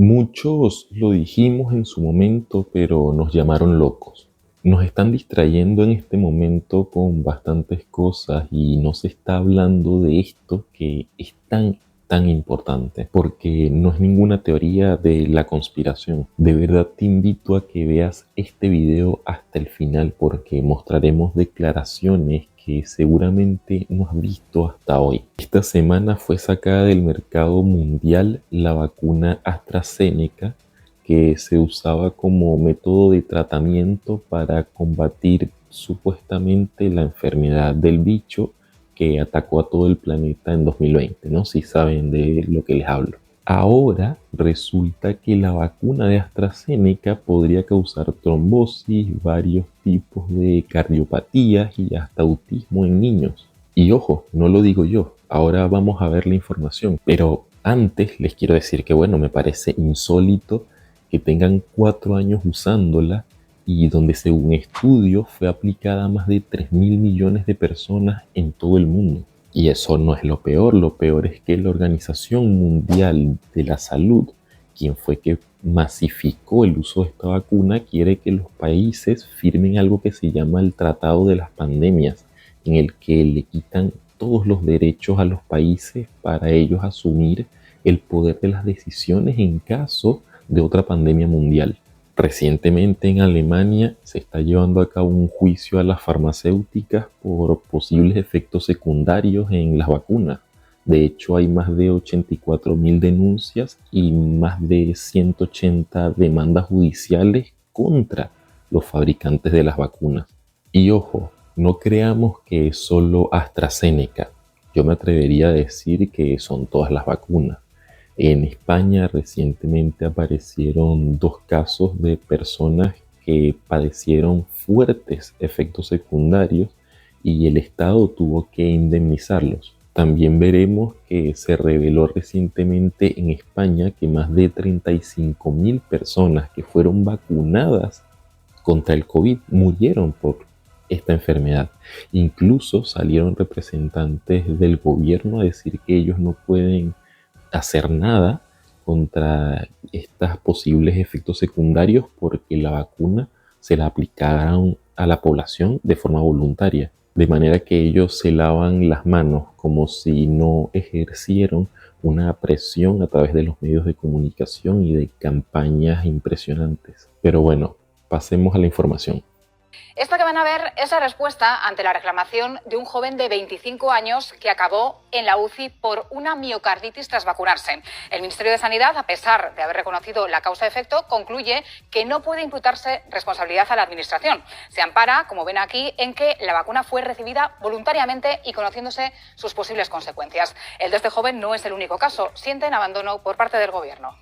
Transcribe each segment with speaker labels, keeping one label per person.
Speaker 1: Muchos lo dijimos en su momento, pero nos llamaron locos. Nos están distrayendo en este momento con bastantes cosas y no se está hablando de esto que es tan importante, porque no es ninguna teoría de la conspiración. De verdad te invito a que veas este video hasta el final porque mostraremos declaraciones que seguramente no has visto hasta hoy. Esta semana fue sacada del mercado mundial la vacuna AstraZeneca, que se usaba como método de tratamiento para combatir supuestamente la enfermedad del bicho que atacó a todo el planeta en 2020, ¿no? Si saben de lo que les hablo. Ahora resulta que la vacuna de AstraZeneca podría causar trombosis, varios tipos de cardiopatías y hasta autismo en niños. Y ojo, no lo digo yo, ahora vamos a ver la información, pero antes les quiero decir que bueno, me parece insólito que tengan 4 años usándola y donde según estudios fue aplicada a más de 3.000 millones de personas en todo el mundo. Y eso no es lo peor es que la Organización Mundial de la Salud, quien fue que masificó el uso de esta vacuna, quiere que los países firmen algo que se llama el Tratado de las Pandemias, en el que le quitan todos los derechos a los países para ellos asumir el poder de las decisiones en caso de otra pandemia mundial. Recientemente en Alemania se está llevando a cabo un juicio a las farmacéuticas por posibles efectos secundarios en las vacunas. De hecho, hay más de 84.000 denuncias y más de 180 demandas judiciales contra los fabricantes de las vacunas. Y ojo, no creamos que es solo AstraZeneca. Yo me atrevería a decir que son todas las vacunas. En España recientemente aparecieron 2 casos de personas que padecieron fuertes efectos secundarios y el Estado tuvo que indemnizarlos. También veremos que se reveló recientemente en España que más de 35.000 personas que fueron vacunadas contra el COVID murieron por esta enfermedad. Incluso salieron representantes del gobierno a decir que ellos no pueden hacer nada contra estos posibles efectos secundarios porque la vacuna se la aplicaron a la población de forma voluntaria, de manera que ellos se lavan las manos como si no ejercieron una presión a través de los medios de comunicación y de campañas impresionantes. Pero bueno, pasemos a la información.
Speaker 2: Esta que van a ver es la respuesta ante la reclamación de un joven de 25 años que acabó en la UCI por una miocarditis tras vacunarse. El Ministerio de Sanidad, a pesar de haber reconocido la causa-efecto, concluye que no puede imputarse responsabilidad a la Administración. Se ampara, como ven aquí, en que la vacuna fue recibida voluntariamente y conociéndose sus posibles consecuencias. El de este joven no es el único caso. Sienten abandono por parte del Gobierno.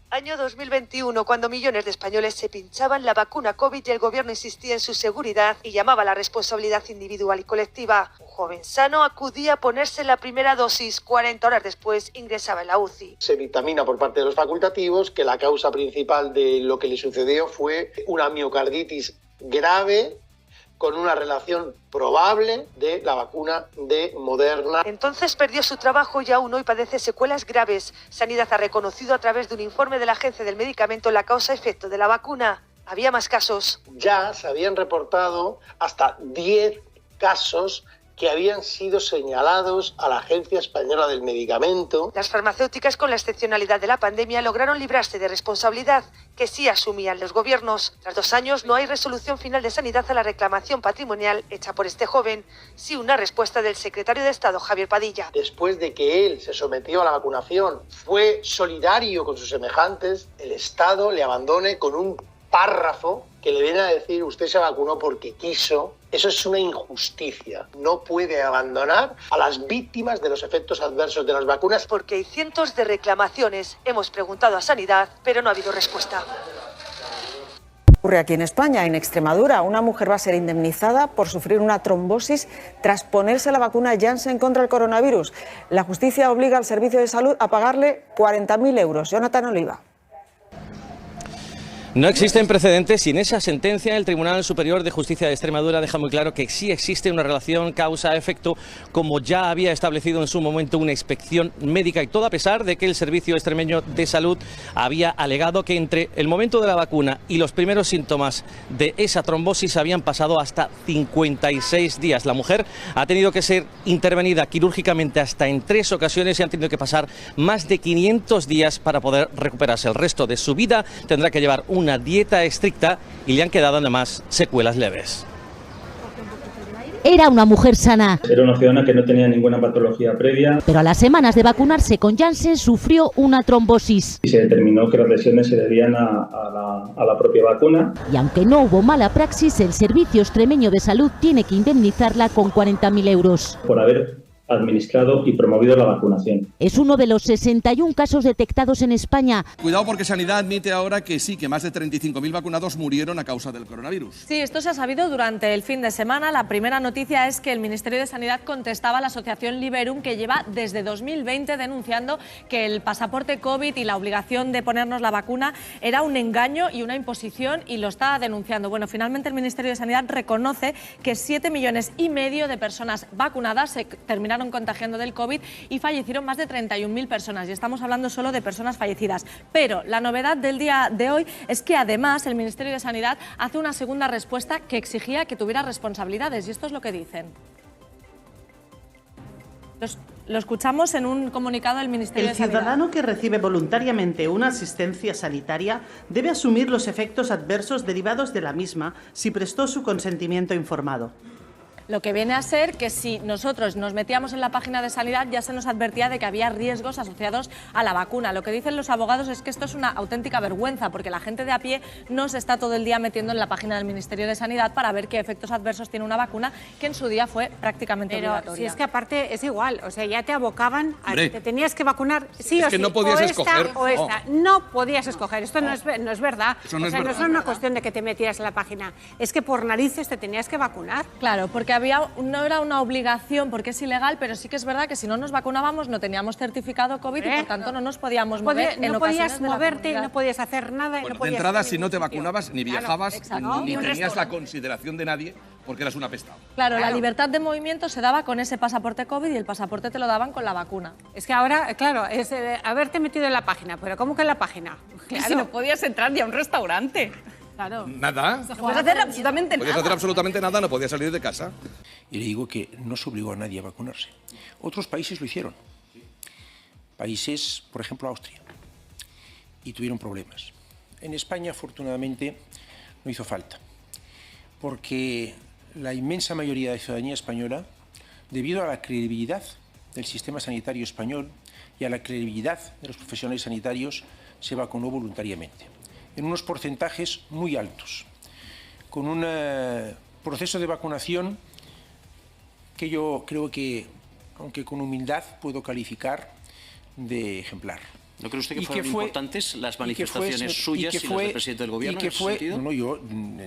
Speaker 3: Año 2021, cuando millones de españoles se pinchaban la vacuna COVID y el gobierno insistía en su seguridad y llamaba a la responsabilidad individual y colectiva. Un joven sano acudía a ponerse la primera dosis, 40 horas después ingresaba en la UCI.
Speaker 4: Se dictamina por parte de los facultativos que la causa principal de lo que le sucedió fue una miocarditis grave con una relación probable de la vacuna de Moderna.
Speaker 3: Entonces perdió su trabajo y aún hoy padece secuelas graves. Sanidad ha reconocido a través de un informe de la Agencia del Medicamento la causa-efecto de la vacuna. Había más casos.
Speaker 4: Ya se habían reportado hasta 10 casos que habían sido señalados a la Agencia Española del Medicamento.
Speaker 3: Las farmacéuticas, con la excepcionalidad de la pandemia, lograron librarse de responsabilidad que sí asumían los gobiernos. Tras 2 años no hay resolución final de Sanidad a la reclamación patrimonial hecha por este joven, sí una respuesta del secretario de Estado, Javier Padilla.
Speaker 4: Después de que él se sometió a la vacunación, fue solidario con sus semejantes, el Estado le abandone con un párrafo que le viene a decir usted se vacunó porque quiso. Eso es una injusticia. No puede abandonar a las víctimas de los efectos adversos de las vacunas.
Speaker 3: Porque hay cientos de reclamaciones. Hemos preguntado a Sanidad, pero no ha habido respuesta.
Speaker 5: Ocurre aquí en España, en Extremadura. Una mujer va a ser indemnizada por sufrir una trombosis tras ponerse la vacuna Janssen contra el coronavirus. La justicia obliga al Servicio de Salud a pagarle 40.000 euros. Jonathan Oliva.
Speaker 6: No existen precedentes y en esa sentencia el Tribunal Superior de Justicia de Extremadura deja muy claro que sí existe una relación causa-efecto, como ya había establecido en su momento una inspección médica, y todo a pesar de que el Servicio Extremeño de Salud había alegado que entre el momento de la vacuna y los primeros síntomas de esa trombosis habían pasado hasta 56 días. La mujer ha tenido que ser intervenida quirúrgicamente hasta en 3 ocasiones y han tenido que pasar más de 500 días para poder recuperarse. El resto de su vida tendrá que llevar una dieta estricta y le han quedado además secuelas leves.
Speaker 7: Era una mujer sana.
Speaker 8: Era una ciudadana que no tenía ninguna patología previa.
Speaker 7: Pero a las semanas de vacunarse con Janssen sufrió una trombosis.
Speaker 8: Y se determinó que las lesiones se debían a la propia vacuna.
Speaker 7: Y aunque no hubo mala praxis, el Servicio Extremeño de Salud tiene que indemnizarla con 40.000 euros.
Speaker 8: Por haber administrado y promovido la vacunación.
Speaker 7: Es uno de los 61 casos detectados en España.
Speaker 9: Cuidado, porque Sanidad admite ahora que sí, que más de 35.000 vacunados murieron a causa del coronavirus.
Speaker 10: Sí, esto se ha sabido durante el fin de semana. La primera noticia es que el Ministerio de Sanidad contestaba a la asociación Liberum, que lleva desde 2020 denunciando que el pasaporte COVID y la obligación de ponernos la vacuna era un engaño y una imposición, y lo está denunciando. Bueno, finalmente el Ministerio de Sanidad reconoce que 7,5 millones de personas vacunadas se terminaron contagiando del COVID y fallecieron más de 31.000 personas, y estamos hablando solo de personas fallecidas. Pero la novedad del día de hoy es que además el Ministerio de Sanidad hace una segunda respuesta que exigía que tuviera responsabilidades, y esto es lo que dicen. Lo escuchamos en un comunicado del Ministerio de Sanidad.
Speaker 11: El ciudadano que recibe voluntariamente una asistencia sanitaria debe asumir los efectos adversos derivados de la misma si prestó su consentimiento informado.
Speaker 10: Lo que viene a ser que si nosotros nos metíamos en la página de Sanidad ya se nos advertía de que había riesgos asociados a la vacuna. Lo que dicen los abogados es que esto es una auténtica vergüenza, porque la gente de a pie no se está todo el día metiendo en la página del Ministerio de Sanidad para ver qué efectos adversos tiene una vacuna que en su día fue prácticamente obligatoria.
Speaker 12: Si es que aparte es igual, o sea, ya te abocaban a que te tenías que vacunar sí o sí.
Speaker 9: Es que no podías escoger.
Speaker 12: O esta. No podías escoger. Esto no es verdad.
Speaker 9: Eso no es
Speaker 12: verdad. No es una cuestión de que te metieras en la página. Es que por narices te tenías que vacunar.
Speaker 10: Claro, porque no era una obligación porque es ilegal, pero sí que es verdad que si no nos vacunábamos no teníamos certificado COVID y por tanto no nos podíamos mover.
Speaker 12: No podías moverte, no podías hacer nada.
Speaker 9: Bueno,
Speaker 12: no podías
Speaker 9: de entrada, si no te vacunabas, ni viajabas,
Speaker 10: claro,
Speaker 9: ni tenías la consideración de nadie porque eras un apestado.
Speaker 10: Claro, la libertad de movimiento se daba con ese pasaporte COVID y el pasaporte te lo daban con la vacuna.
Speaker 12: Es que ahora, claro, es haberte metido en la página. ¿Pero cómo que en la página?
Speaker 10: Claro. Si no podías entrar ni a un restaurante.
Speaker 12: Claro.
Speaker 9: Nada.
Speaker 10: No podías hacer absolutamente nada.
Speaker 9: Podías hacer absolutamente nada, no podías salir de casa.
Speaker 13: Y le digo que no se obligó a nadie a vacunarse. Otros países lo hicieron. Países, por ejemplo, Austria. Y tuvieron problemas. En España, afortunadamente, no hizo falta. Porque la inmensa mayoría de la ciudadanía española, debido a la credibilidad del sistema sanitario español y a la credibilidad de los profesionales sanitarios, se vacunó voluntariamente. En unos porcentajes muy altos, con un proceso de vacunación que yo creo que, aunque con humildad, puedo calificar de ejemplar.
Speaker 14: ¿No cree usted que fueron importantes las manifestaciones suyas y las del presidente del Gobierno en ese sentido?
Speaker 13: No, yo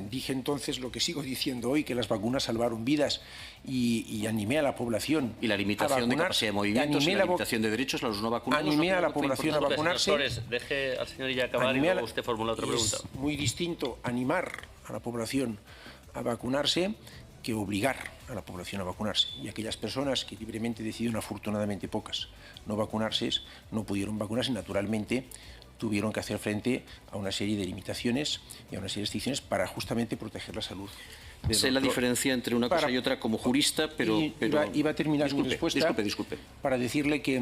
Speaker 13: dije entonces lo que sigo diciendo hoy, que las vacunas salvaron vidas y animé a la población.
Speaker 14: Y la limitación de capacidad de movimientos y la limitación de derechos a los no vacunados.
Speaker 13: Animé a la población a vacunarse.
Speaker 14: Deje al señor Illa acabar y luego usted formula otra pregunta.
Speaker 13: Es muy distinto animar a la población a vacunarse que obligar a la población a vacunarse. Y aquellas personas que libremente decidieron, afortunadamente pocas, no vacunarse, no pudieron vacunarse, naturalmente tuvieron que hacer frente a una serie de limitaciones y a una serie de restricciones para justamente proteger la salud.
Speaker 14: Sé la diferencia entre una cosa y otra como jurista, pero
Speaker 13: iba a terminar mi respuesta
Speaker 14: disculpe.
Speaker 13: Para decirle que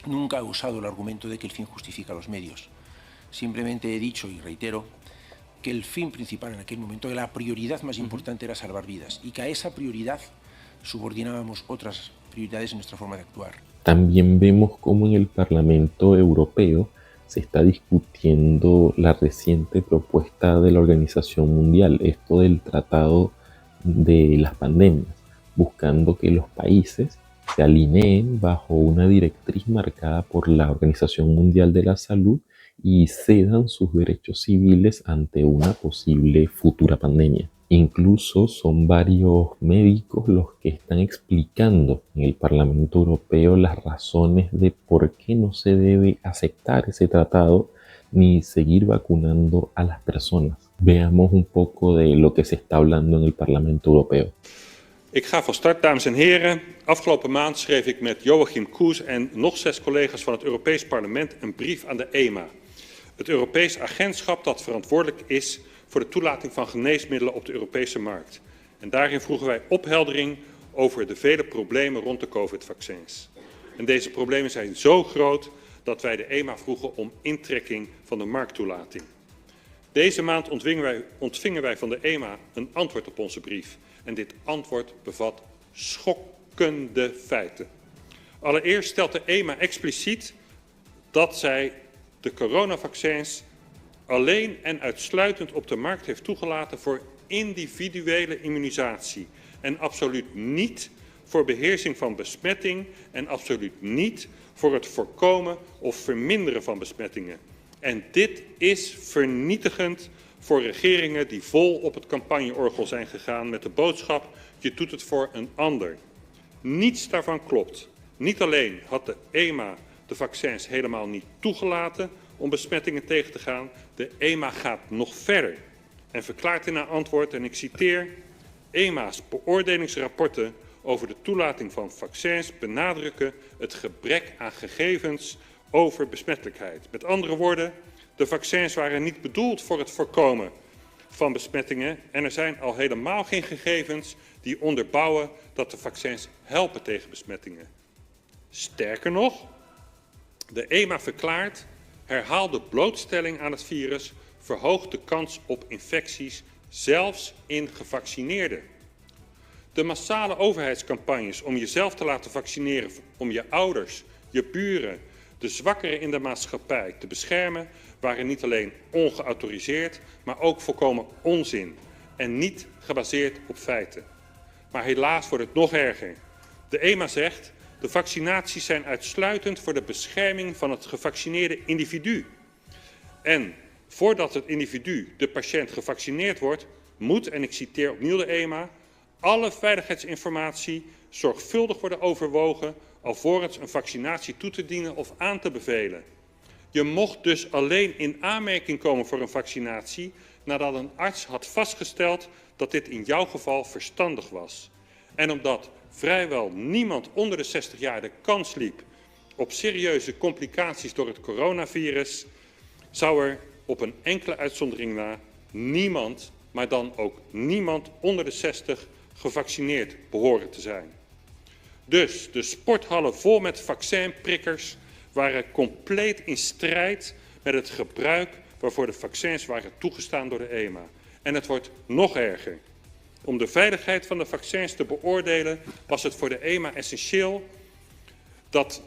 Speaker 13: nunca he usado el argumento de que el fin justifica los medios. Simplemente he dicho y reitero que el fin principal en aquel momento, que la prioridad más importante era salvar vidas y que a esa prioridad subordinábamos otras prioridades en nuestra forma de actuar.
Speaker 1: También vemos cómo en el Parlamento Europeo se está discutiendo la reciente propuesta de la Organización Mundial, esto del Tratado de las Pandemias, buscando que los países se alineen bajo una directriz marcada por la Organización Mundial de la Salud y cedan sus derechos civiles ante una posible futura pandemia. Incluso son varios médicos los que están explicando en el Parlamento Europeo las razones de por qué no se debe aceptar ese tratado, ni seguir vacunando a las personas. Veamos un poco de lo que se está hablando en el Parlamento Europeo.
Speaker 15: Ik ga van start, dames en heren. Afgelopen maand schreef ik met Joachim Kroes en nog 6 collega's van het Europees Parlement een brief aan de EMA. Het Europees agentschap dat verantwoordelijk is voor de toelating van geneesmiddelen op de Europese markt. En daarin vroegen wij opheldering over de vele problemen rond de COVID-vaccins. En deze problemen zijn zo groot dat wij de EMA vroegen om intrekking van de markttoelating. Deze maand ontvingen wij van de EMA een antwoord op onze brief. En dit antwoord bevat schokkende feiten. Allereerst stelt de EMA expliciet dat zij de coronavaccins alleen en uitsluitend op de markt heeft toegelaten voor individuele immunisatie. En absoluut niet voor beheersing van besmetting en absoluut niet voor het voorkomen of verminderen van besmettingen. En dit is vernietigend voor regeringen die vol op het campagneorgel zijn gegaan met de boodschap: je doet het voor een ander. Niets daarvan klopt. Niet alleen had de EMA de vaccins helemaal niet toegelaten om besmettingen tegen te gaan, de EMA gaat nog verder en verklaart in haar antwoord, en ik citeer: EMA's beoordelingsrapporten over de toelating van vaccins benadrukken het gebrek aan gegevens over besmettelijkheid. Met andere woorden, de vaccins waren niet bedoeld voor het voorkomen van besmettingen en er zijn al helemaal geen gegevens die onderbouwen dat de vaccins helpen tegen besmettingen. Sterker nog, de EMA verklaart: herhaalde blootstelling aan het virus verhoogt de kans op infecties, zelfs in gevaccineerden. De massale overheidscampagnes om jezelf te laten vaccineren, om je ouders, je buren, de zwakkeren in de maatschappij te beschermen, waren niet alleen ongeautoriseerd, maar ook volkomen onzin en niet gebaseerd op feiten. Maar helaas wordt het nog erger. De EMA zegt: de vaccinaties zijn uitsluitend voor de bescherming van het gevaccineerde individu. En voordat het individu, de patiënt, gevaccineerd wordt, moet, en ik citeer opnieuw de EMA, alle veiligheidsinformatie zorgvuldig worden overwogen alvorens een vaccinatie toe te dienen of aan te bevelen. Je mocht dus alleen in aanmerking komen voor een vaccinatie nadat een arts had vastgesteld dat dit in jouw geval verstandig was. En omdat vrijwel niemand onder de 60 jaar de kans liep op serieuze complicaties door het coronavirus, zou er op een enkele uitzondering na niemand, maar dan ook niemand onder de 60 gevaccineerd behoren te zijn. Dus de sporthallen vol met vaccinprikkers waren compleet in strijd met het gebruik waarvoor de vaccins waren toegestaan door de EMA. En het wordt nog erger. Om de veiligheid van de vaccins te beoordelen was het voor de EMA essentieel dat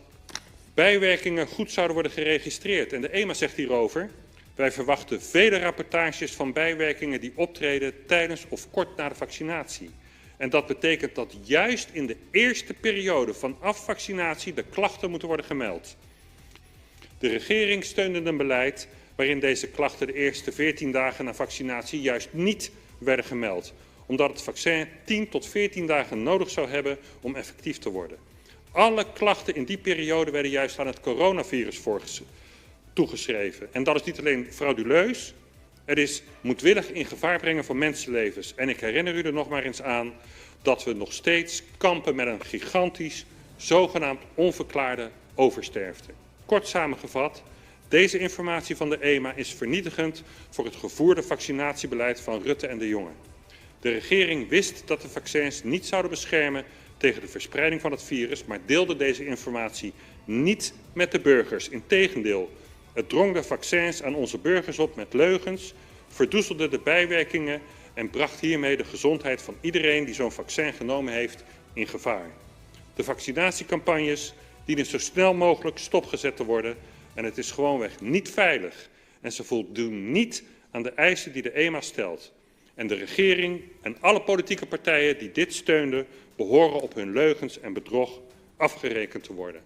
Speaker 15: bijwerkingen goed zouden worden geregistreerd. En de EMA zegt hierover: wij verwachten vele rapportages van bijwerkingen die optreden tijdens of kort na de vaccinatie. En dat betekent dat juist in de eerste periode vanaf vaccinatie de klachten moeten worden gemeld. De regering steunde een beleid waarin deze klachten de eerste 14 dagen na vaccinatie juist niet werden gemeld, omdat het vaccin 10 tot 14 dagen nodig zou hebben om effectief te worden. Alle klachten in die periode werden juist aan het coronavirus toegeschreven. En dat is niet alleen frauduleus, het is moedwillig in gevaar brengen van mensenlevens. En ik herinner u er nog maar eens aan dat we nog steeds kampen met een gigantisch, zogenaamd onverklaarde oversterfte. Kort samengevat, deze informatie van de EMA is vernietigend voor het gevoerde vaccinatiebeleid van Rutte en de Jonge. De regering wist dat de vaccins niet zouden beschermen tegen de verspreiding van het virus, maar deelde deze informatie niet met de burgers. Integendeel, het drong de vaccins aan onze burgers op met leugens, verdoezelde de bijwerkingen en bracht hiermee de gezondheid van iedereen die zo'n vaccin genomen heeft in gevaar. De vaccinatiecampagnes dienen zo snel mogelijk stopgezet te worden en het is gewoonweg niet veilig en ze voldoen niet aan de eisen die de EMA stelt. En de regering en alle politieke partijen die dit steunden behoren op hun leugens en bedrog afgerekend te worden.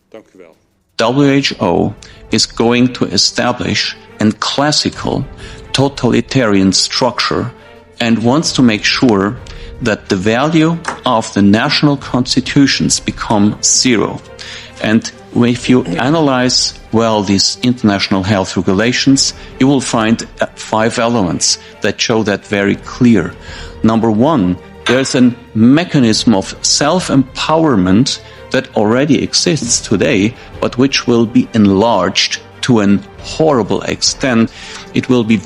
Speaker 15: Dank u wel.
Speaker 16: WHO is going to establish a classical totalitarian structure and wants to make sure that the value of the national constitutions become zero. And if you analyze well these international health regulations, you will find 5 elements that show that very clear. Number 1, there's a mechanism of self-empowerment that already exists today, but which will be enlarged to a horrible extent. It will be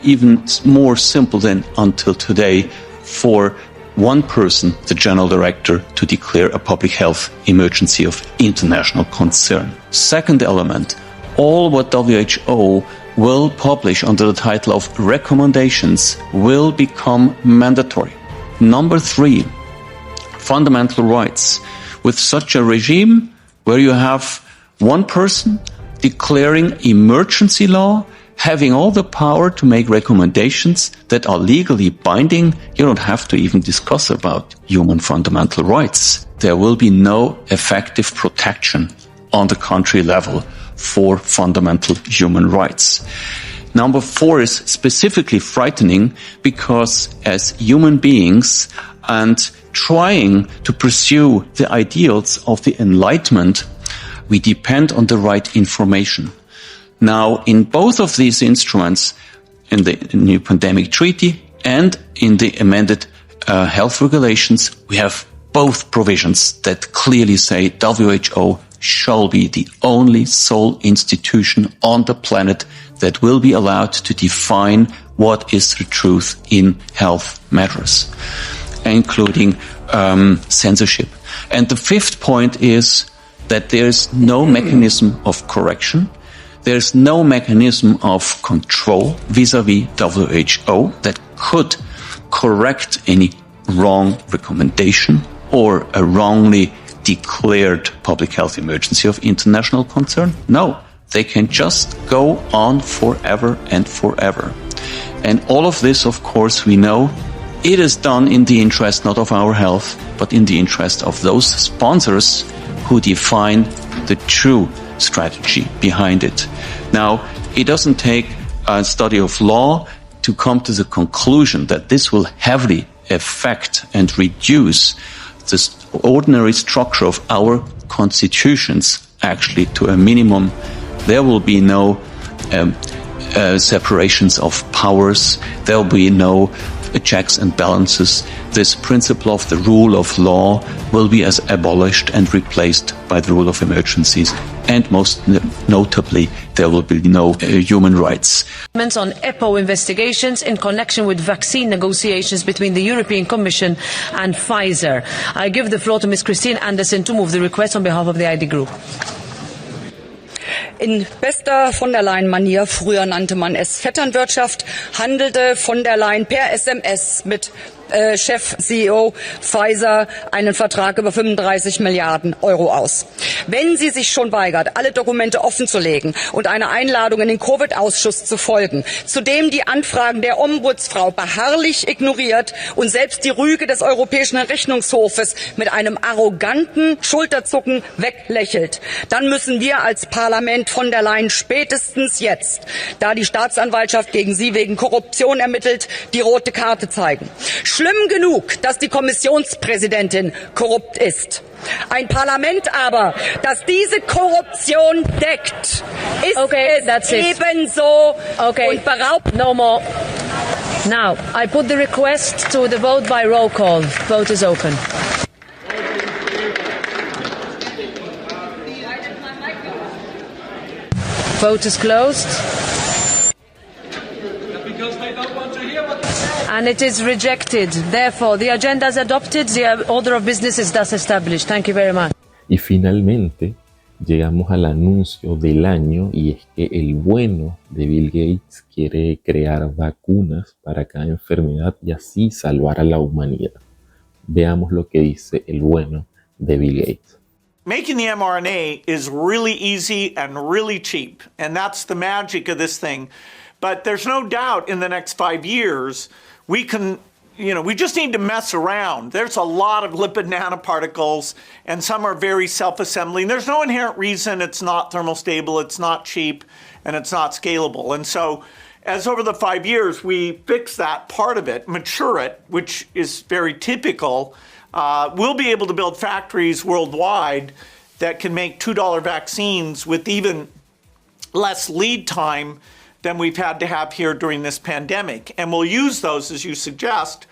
Speaker 16: even more simple than until today for one person, the general director, to declare a public health emergency of international concern. Second element, all what WHO will publish under the title of recommendations will become mandatory. Number 3, fundamental rights. With such a regime where you have one person declaring emergency law, having all the power to make recommendations that are legally binding, you don't have to even discuss about human fundamental rights. There will be no effective protection on the country level for fundamental human rights. Number 4 is specifically frightening because as human beings and trying to pursue the ideals of the Enlightenment, we depend on the right information. Now, in both of these instruments, in the new pandemic treaty and in the amended health regulations, we have both provisions that clearly say WHO shall be the only sole institution on the planet that will be allowed to define what is the truth in health matters, including censorship. And the 5th point is that there is no mechanism of correction. There's no mechanism of control vis-à-vis WHO that could correct any wrong recommendation or a wrongly declared public health emergency of international concern. No, they can just go on forever and forever. And all of this, of course, we know it is done in the interest not of our health, but in the interest of those sponsors who define the true strategy behind it. Now, it doesn't take a study of law to come to the conclusion that this will heavily affect and reduce the ordinary structure of our constitutions actually to a minimum. There will be no separations of powers. There will be no checks and balances. This principle of the rule of law will be as abolished and replaced by the rule of emergencies. And most notably, there will be no human rights.
Speaker 17: On EPO investigations in connection with vaccine negotiations between the European Commission and Pfizer. I give the floor to Ms. Christine Anderson to move the request on behalf of the ID Group.
Speaker 18: In bester von der Leyen-Manier, früher nannte man es Vetternwirtschaft, handelte von der Leyen per SMS mit Chef-CEO Pfizer einen Vertrag über 35 Milliarden Euro aus. Wenn sie sich schon weigert, alle Dokumente offenzulegen und einer Einladung in den Covid-Ausschuss zu folgen, zudem die Anfragen der Ombudsfrau beharrlich ignoriert und selbst die Rüge des Europäischen Rechnungshofes mit einem arroganten Schulterzucken weglächelt, dann müssen wir als Parlament von der Leyen spätestens jetzt, da die Staatsanwaltschaft gegen sie wegen Korruption ermittelt, die rote Karte zeigen. Schlimm genug, dass die Kommissionspräsidentin korrupt ist. Ein Parlament aber, das diese Korruption deckt, ist ebenso und beraubt.
Speaker 17: No more. Now, I put the request to the vote by roll call. Vote is open. Vote is closed. And it is rejected. Therefore, the agenda is adopted. The order of business is thus established. Thank you very much.
Speaker 1: Y finalmente llegamos al anuncio del año y es que el bueno de Bill Gates quiere crear vacunas para cada enfermedad y así salvar a la humanidad. Veamos lo que dice el bueno de Bill Gates.
Speaker 19: Making the mRNA is really easy and really cheap, and that's the magic of this thing. But there's no doubt in the next 5 years, we can, we just need to mess around. There's a lot of lipid nanoparticles, and some are very self-assembling. There's no inherent reason it's not thermostable, it's not cheap, and it's not scalable. And so, as over the 5 years, we fix that part of it, mature it, which is very typical, we'll be able to build factories worldwide that can make $2 vaccines with even less lead time than we've had to have here during this pandemic. And we'll use those, as you suggest.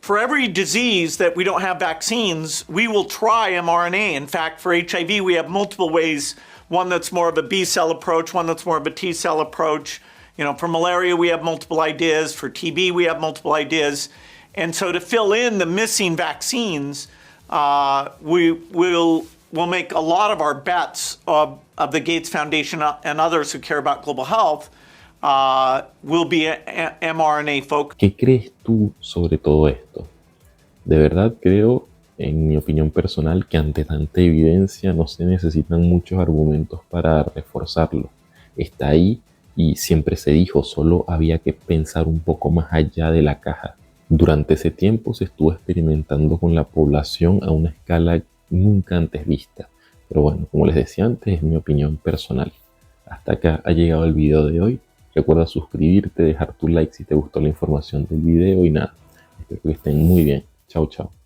Speaker 19: For every disease that we don't have vaccines, we will try mRNA. In fact, for HIV, we have multiple ways, one that's more of a B-cell approach, one that's more of a T-cell approach. You know, for malaria, we have multiple ideas. For TB, we have multiple ideas. And so to fill in the missing vaccines, we'll make a lot of our bets of the Gates Foundation and others who care about global health will be mRNA focused.
Speaker 1: ¿Qué crees tú sobre todo esto? De verdad creo, en mi opinión personal, que ante tanta evidencia no se necesitan muchos argumentos para reforzarlo. Está ahí y siempre se dijo, solo había que pensar un poco más allá de la caja. Durante ese tiempo se estuvo experimentando con la población a una escala nunca antes vista. Pero bueno, como les decía antes, es mi opinión personal. Hasta acá ha llegado el video de hoy. Recuerda suscribirte, dejar tu like si te gustó la información del video y nada. Espero que estén muy bien. Chao, chao.